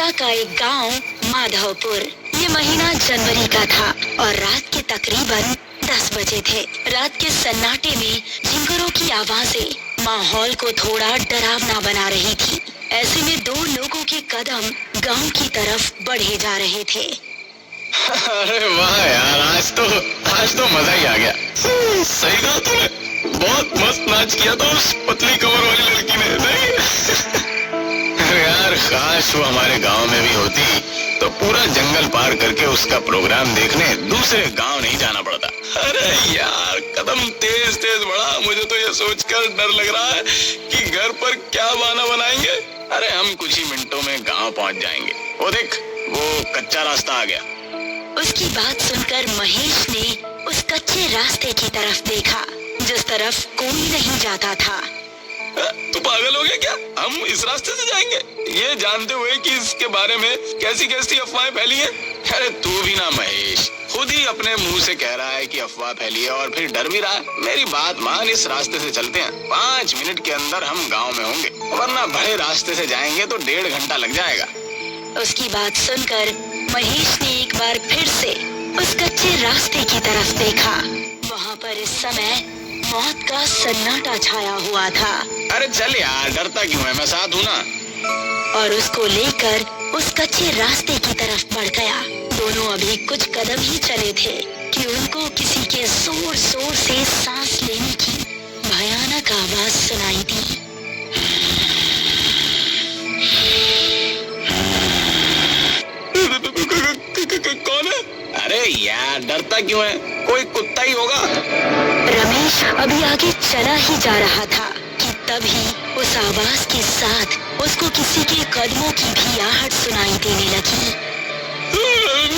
ओडिशा का एक गांव माधवपुर। ये महीना जनवरी का था और रात के तकरीबन 10 बजे थे। रात के सन्नाटे में झिंगुरों की आवाजें माहौल को थोड़ा डरावना बना रही थी। ऐसे में दो लोगों के कदम गांव की तरफ बढ़े जा रहे थे। अरे वाह यार, आज तो मजा ही आ गया। सही कहा तुमने, बहुत मस्त नाच किया था उस पतली कमर वाली लड़की ने, नहीं? अरे यार, काश वो हमारे गांव में भी होती तो पूरा जंगल पार करके उसका प्रोग्राम देखने दूसरे गांव नहीं जाना पड़ता। अरे यार, कदम तेज तेज बढ़ा। मुझे तो ये सोचकर डर लग रहा है कि घर पर क्या बहाना बनाएंगे। अरे हम कुछ ही मिनटों में गांव पहुंच जाएंगे। वो देख, वो कच्चा रास्ता आ गया। उसकी बात सुनकर महेश ने उस कच्चे रास्ते की तरफ देखा जिस तरफ कोई नहीं जाता था। तू पागल हो गया क्या? हम इस रास्ते से जाएंगे ये जानते हुए कि इसके बारे में कैसी कैसी अफवाहें फैली हैं। अरे तू भी ना महेश, खुद ही अपने मुंह से कह रहा है कि अफवाह फैली है और फिर डर भी रहा है। मेरी बात मान, इस रास्ते से चलते हैं। 5 मिनट के अंदर हम गाँव में होंगे, वरना बड़े रास्ते से जाएंगे तो 1.5 घंटा लग जाएगा। उसकी बात सुनकर महेश ने एक बार फिर से उस कच्चे रास्ते की तरफ देखा। वहाँ पर इस समय मौत का सन्नाटा छाया हुआ था। अरे चल यार, डरता क्यों है, मैं साथ हूँ ना। और उसको लेकर उस कच्चे रास्ते की तरफ बढ़ गया। दोनों अभी कुछ कदम ही चले थे कि उनको किसी के जोर जोर से सांस लेने की भयानक आवाज सुनाई दी। कौन है? अरे यार, डरता क्यों है, कोई कुत्ता ही होगा। रमेश अभी आगे चला ही जा रहा था कि तभी उस आवाज के साथ उसको किसी के कदमों की भी आहट सुनाई देने लगी।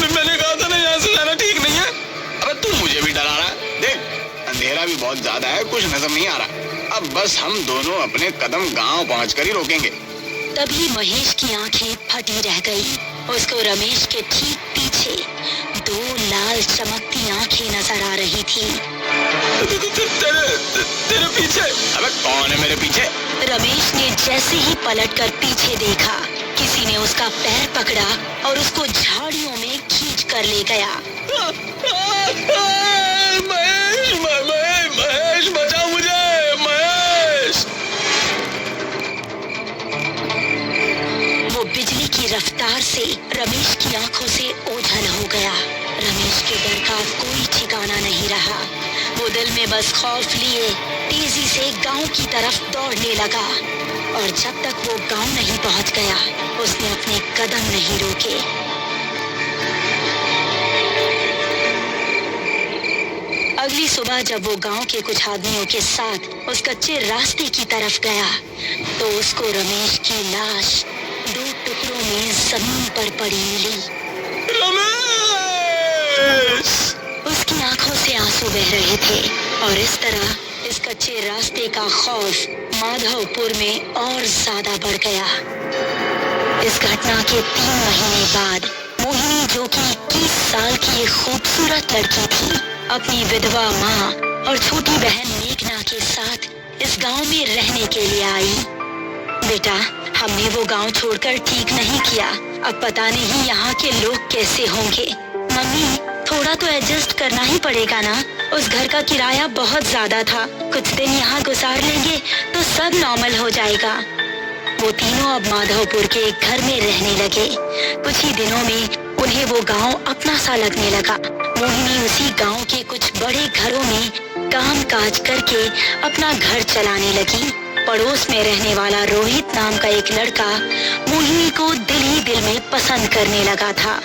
मैंने कहा था ना, यहाँ से जाना ठीक नहीं है। अबे तू मुझे भी डरा रहा है। देख, अंधेरा भी बहुत ज्यादा है, कुछ नजर नहीं आ रहा। अब बस हम दोनों अपने कदम गांव पहुंचकर ही रोकेंगे। तभी महेश की आंखें फटी रह गई। उसको रमेश के ठीक पीछे 2 लाल चमकती आंखें नजर आ रही थी। तेरे पीछे? अबे कौन है मेरे पीछे? रमेश ने जैसे ही पलटकर पीछे देखा, किसी ने उसका पैर पकड़ा और उसको झाड़ियों में खींच कर ले गया। महेश, बचाओ मुझे, महेश! वो बिजली की रफ्तार से रमेश की आंखों से ओझल हो गया। रमेश के डर का कोई ठिकाना नहीं रहा। वो दिल में बस खौफ लिए तेजी से गांव की तरफ दौड़ने लगा और जब तक वो गांव नहीं पहुंच गया, उसने अपने कदम नहीं रोके। अगली सुबह जब वो गांव के कुछ आदमियों के साथ उस कच्चे रास्ते की तरफ गया तो उसको रमेश की लाश 2 टुकड़ों में जमीन पर पड़ी मिली। रमेश! उसकी आंखों से आंसू बह रहे थे और इस तरह इस कच्चे रास्ते का खौफ माधवपुर में और ज्यादा बढ़ गया। इस घटना के 3 महीने बाद मोहिनी, जो कि 21 साल की एक खूबसूरत लड़की थी, अपनी विधवा माँ और छोटी बहन मेघना के साथ इस गांव में रहने के लिए आई। बेटा, हमने वो गांव छोड़कर ठीक नहीं किया। अब पता नहीं यहाँ के लोग कैसे होंगे। मम्मी, थोड़ा तो एडजस्ट करना ही पड़ेगा ना। उस घर का किराया बहुत ज्यादा था। कुछ दिन यहाँ गुजार लेंगे तो सब नॉर्मल हो जाएगा। वो तीनों अब माधवपुर के एक घर में रहने लगे। कुछ ही दिनों में उन्हें वो गांव अपना सा लगने लगा। मोहिनी उसी गांव के कुछ बड़े घरों में काम काज करके अपना घर चलाने लगी। पड़ोस में रहने वाला रोहित नाम का एक लड़का मोहिनी को दिल ही दिल में पसंद करने लगा था,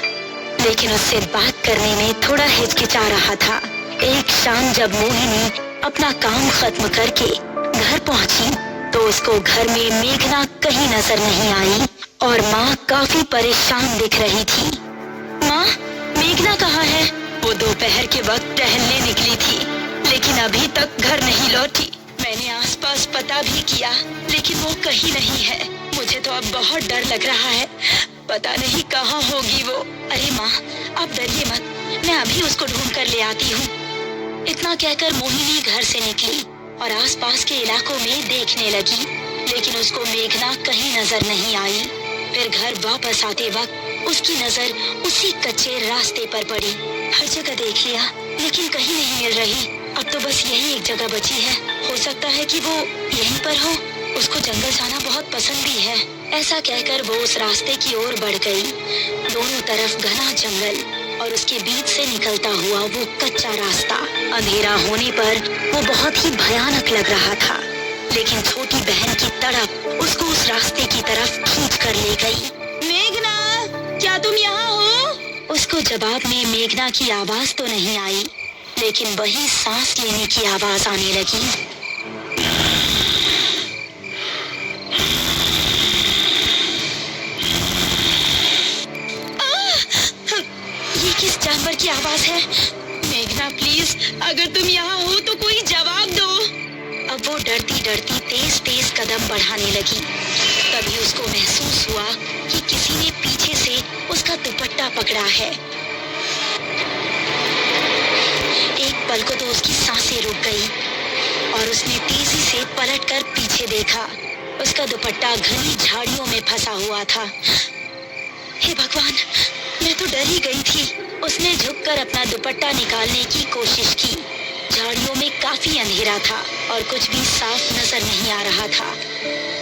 लेकिन उससे बात करने में थोड़ा हिचकिचा रहा था। एक शाम जब मोहिनी अपना काम खत्म करके घर पहुंची तो उसको घर में मेघना कहीं नजर नहीं आई और माँ काफी परेशान दिख रही थी। माँ, मेघना कहाँ है? वो दोपहर के वक्त टहलने निकली थी, लेकिन अभी तक घर नहीं लौटी। मैंने आसपास पता भी किया, लेकिन वो कहीं नहीं है। मुझे तो अब बहुत डर लग रहा है, पता नहीं कहाँ होगी वो। अरे माँ, आप डरिए मत, मैं अभी उसको ढूंढ कर ले आती हूँ। इतना कहकर मोहिनी घर से निकली और आसपास के इलाकों में देखने लगी, लेकिन उसको मेघना कहीं नजर नहीं आई। फिर घर वापस आते वक्त उसकी नजर उसी कच्चे रास्ते पर पड़ी। हर जगह देख लिया लेकिन कहीं नहीं मिल रही। अब तो बस यही एक जगह बची है। हो सकता है कि वो यहीं पर हो। उसको जंगल जाना बहुत पसंद भी है। ऐसा कहकर वो उस रास्ते की ओर बढ़ गई। दोनों तरफ घना जंगल और उसके बीच से निकलता हुआ वो कच्चा रास्ता। अंधेरा होने पर वो बहुत ही भयानक लग रहा था, लेकिन छोटी बहन की तड़प उसको उस रास्ते की तरफ खींच कर ले गई। मेघना, क्या तुम यहाँ हो? उसको जवाब में मेघना की आवाज तो नहीं आई, लेकिन वही सांस लेने की आवाज आने लगी। ये किस जानवर की आवाज है? मेघना प्लीज, अगर तुम यहाँ हो तो कोई जवाब दो। अब वो डरती डरती तेज तेज कदम बढ़ाने लगी। तभी उसको महसूस हुआ कि किसी ने पीछे से उसका दुपट्टा पकड़ा है। एक पल को तो उसकी सांसें रुक गई और उसने तेजी से पलटकर पीछे देखा। उसका दुपट्टा घनी झाड़ियों में फंसा हुआ था। हे भगवान, मैं तो डर ही गई थी। उसने झुककर अपना दुपट्टा निकालने की कोशिश की। झाड़ियों में काफी अंधेरा था और कुछ भी साफ नजर नहीं आ रहा था।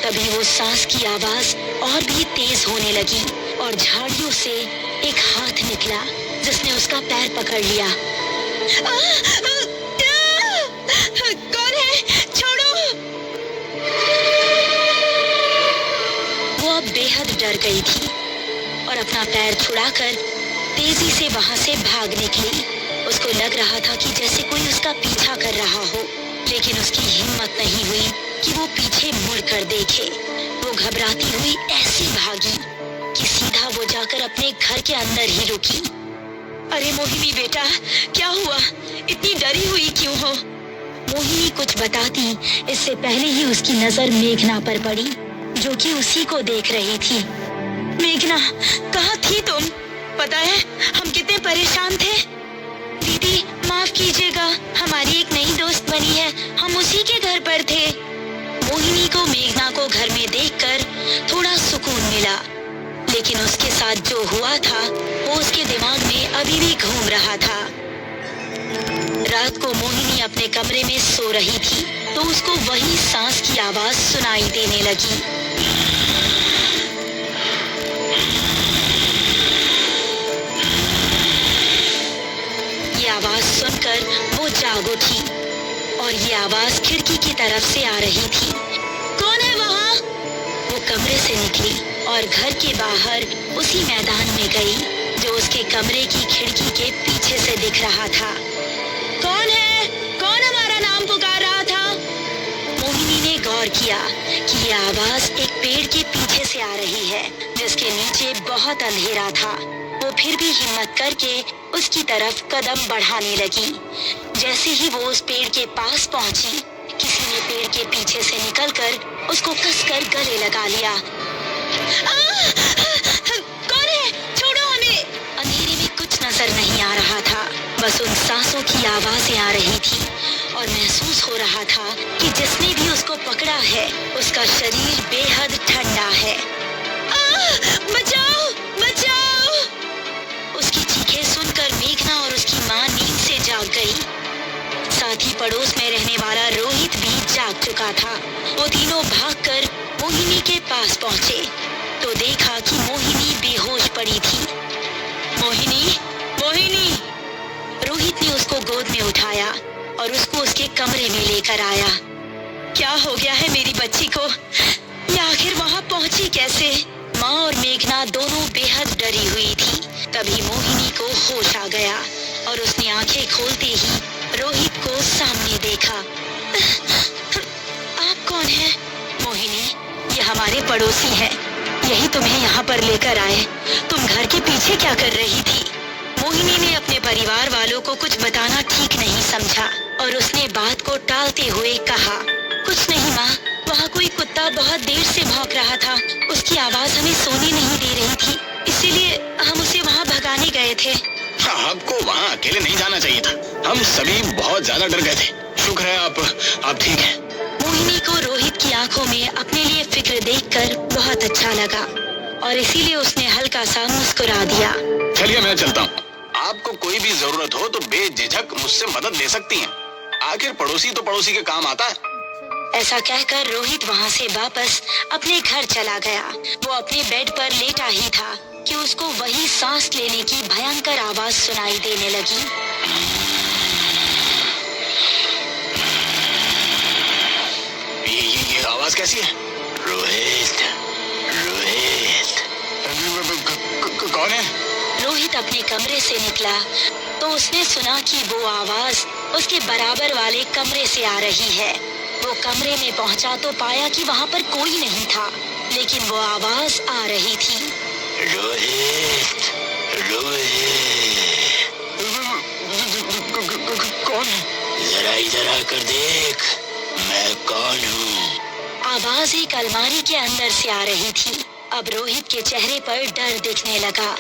तभी वो सांस की आवाज और भी तेज होने लगी और झाड़ियों से एक हाथ निकला जिसने उसका पैर पकड़ लिया। कौन है? छोड़ो। वो अब बेहद डर गई थी और अपना पैर छुड़ाकर तेजी से वहां से भाग निकली। उसको लग रहा था कि जैसे कोई उसका पीछा कर रहा हो, लेकिन उसकी हिम्मत नहीं हुई कि वो पीछे मुड़कर देखे। वो घबराती हुई ऐसी भागी कि सीधा वो जाकर अपने घर के अंदर ही रुकी। अरे मोहिनी बेटा, क्या हुआ? इतनी डरी हुई क्यों हो? मोहिनी कुछ बताती इससे पहले ही उसकी नजर मेघना पर पड़ी, जो कि उसी को देख रही थी। मेघना, कहाँ थी तुम? पता है हम कितने परेशान थे। दीदी माफ कीजिएगा, हमारी एक नई दोस्त बनी है, हम उसी के घर पर थे। मोहिनी को मेघना को घर में देखकर थोड़ा सुकून मिला, लेकिन उसके साथ जो हुआ था वो उसके दिमाग में अभी भी घूम रहा था। रात को मोहिनी अपने कमरे में सो रही थी तो उसको वही सांस की आवाज सुनाई देने लगी। ये आवाज सुनकर वो जाग उठी और ये आवाज खिड़की की तरफ से आ रही थी। कौन है वहाँ? वो कमरे से निकली और घर के बाहर उसी मैदान में गई जो उसके कमरे की खिड़की के पीछे से दिख रहा था। कौन है? कौन हमारा नाम पुकार रहा था? मोहिनी ने गौर किया कि ये आवाज एक पेड़ के पीछे से आ रही है जिसके नीचे बहुत अंधेरा था। वो फिर भी हिम्मत करके उसकी तरफ कदम बढ़ाने लगी। जैसे ही वो उस पेड़ के पास पहुंची, किसी ने पेड़ के पीछे से निकलकर उसको कसकर गले लगा लिया। कौन है? छोड़ो हमें। अंधेरे में कुछ नजर नहीं आ रहा था, बस उन सांसों की आवाजें आ रही थी और महसूस हो रहा था कि जिसने भी उसको पकड़ा है उसका शरीर बेहद ठंडा है। बचाओ, बचाओ। उसकी चीखें सुनकर मेघना और उसकी माँ नींद से जाग गई। साथ ही पड़ोस में रहने वाला रोहित भी जाग चुका था। वो तीनों भागकर मोहिनी के पास पहुंचे तो देखा कि मोहिनी बेहोश पड़ी थी। मोहिनी, मोहिनी। रोहित ने उसको गोद में उठाया और उसको उसके कमरे में लेकर आया। क्या हो गया है मेरी बच्ची को? ये आखिर वहाँ पहुंची कैसे? माँ और मेघना दोनों बेहद डरी हुई थी। तभी मोहिनी को होश आ गया और उसने आंखें खोलते ही रोहित को सामने देखा। आप कौन हैं? मोहिनी, ये हमारे पड़ोसी हैं। यही तुम्हें यहाँ पर लेकर आए। तुम घर के पीछे क्या कर रही थी? मोहिनी ने अपने परिवार वालों को कुछ बताना ठीक नहीं समझा और उसने बात को टालते हुए कहा, कुछ नहीं माँ, वहाँ कोई कुत्ता बहुत देर से भौंक रहा था। उसकी आवाज हमें सोने नहीं दे रही थी, इसीलिए हम उसे वहाँ भगाने गए थे। आपको वहाँ अकेले नहीं जाना चाहिए था। हम सभी बहुत ज्यादा डर गए थे। शुक्र है आप ठीक हैं। मोहिनी को रोहित की आंखों में अपने लिए फिक्र देखकर बहुत अच्छा लगा। और इसीलिए उसने हल्का सा मुस्कुरा दिया। चलिए मैं चलता हूँ। आपको कोई भी जरूरत हो तो बेझिझक मुझसे मदद ले सकती हैं। आखिर पड़ोसी तो पड़ोसी के काम आता है। ऐसा कहकर रोहित वहाँ से वापस अपने घर चला गया। वो अपने बेड पर लेटा ही था कि उसको वही सांस लेने की भयंकर आवाज सुनाई देने लगी। ये आवाज कैसी है? रोहित, रोहित, कौन है? रोहित अपने कमरे से निकला तो उसने सुना कि वो आवाज उसके बराबर वाले कमरे से आ रही है। वो कमरे में पहुंचा तो पाया कि वहाँ पर कोई नहीं था, लेकिन वो आवाज आ रही थी। रोहित, रोहित, कौन है? जरा इधर आकर देख, मैं कौन हूँ? आवाज एक अलमारी के अंदर से आ रही थी। अब रोहित के चेहरे पर डर दिखने लगा।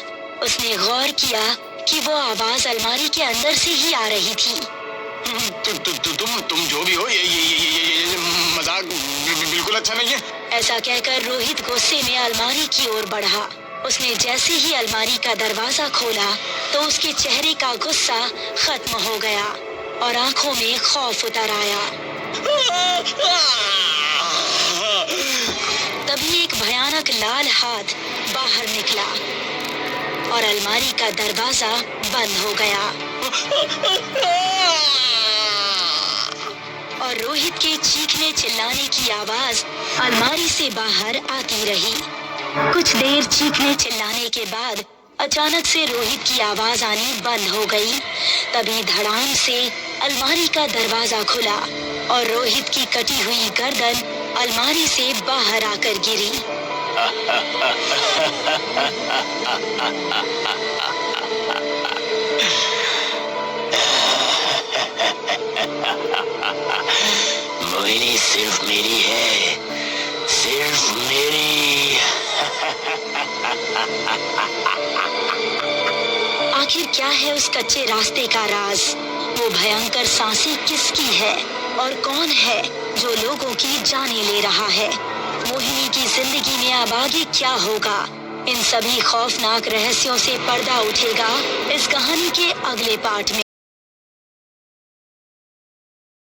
उसने गौर किया कि वो आवाज अलमारी के अंदर से ही आ रही थी। तुम जो भी हो, ये मजाक बिल्कुल अच्छा नहीं है। ऐसा कहकर रोहित गुस्से में अलमारी की ओर बढ़ा। उसने जैसे ही अलमारी का दरवाजा खोला तो उसके चेहरे का गुस्सा खत्म हो गया और आंखों में खौफ उतर आया। तभी एक भयानक लाल हाथ बाहर निकला और अलमारी का दरवाजा बंद हो गया और रोहित के चीखने चिल्लाने की आवाज अलमारी से बाहर आती रही। कुछ देर चीखने चिल्लाने के बाद अचानक से रोहित की आवाज आनी बंद हो गई। तभी धड़ाम से अलमारी का दरवाजा खुला और रोहित की कटी हुई गर्दन अलमारी से बाहर आकर गिरी। मोहिनी सिर्फ मेरी है, सिर्फ मेरी। आखिर क्या है उस कच्चे रास्ते का राज? वो भयंकर सांसें किसकी है और कौन है जो लोगों की जानें ले रहा है? मोहिनी की जिंदगी में अब आगे क्या होगा? इन सभी खौफनाक रहस्यों से पर्दा उठेगा इस कहानी के अगले पार्ट में।